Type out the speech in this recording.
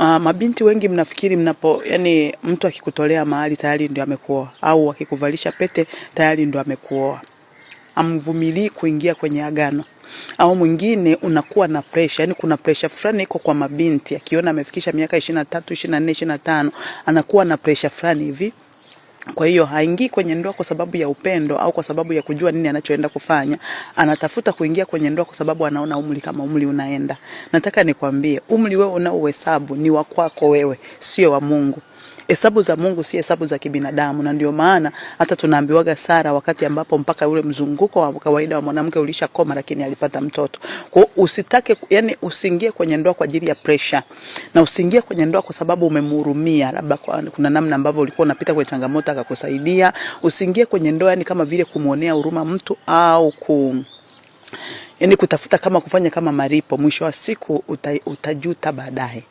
Mabinti wengi mnafikiri yani mtu akikutolea mahali tayari ndio amekuoa, au akikuvalisha pete tayari ndio amekuoa. Amvumilii kuingia kwenye agano. Au mwingine unakuwa na pressure, yani kuna pressure fulani iko kwa mabinti, akiona amefikisha miaka 23, 24, 25, anakuwa na pressure fulani hivi. Kwa hiyo haingii kwenye ndoa kwa sababu ya upendo au kwa sababu ya kujua nini anachoenda kufanya. Anatafuta kuingia kwenye ndoa kwa sababu anaona umri kama umri unaenda. Nataka nikwambie, umri wewe unaohesabu ni wa kwako wewe, sio wa Mungu. Hesabu za Mungu si hesabu za kibinadamu, na ndio maana hata tunaambiwaga Sara wakati ambapo mpaka ule mzunguko wa kawaida wa mwanamke ulishakoma, lakini alipata mtoto. Kwa usitake, yani usiingie kwenye ndoa kwa ajili ya pressure, na usiingie kwenye ndoa kwa sababu umemhurumia, labda kuna namna ambavyo ulikuwa unapita kwenye changamoto akakusaidia. Usiingie kwenye ndoa yani kama vile kumuonea huruma mtu au yani kutafuta kama kufanya kama maripo. Mwisho wa siku utajuta baadaye.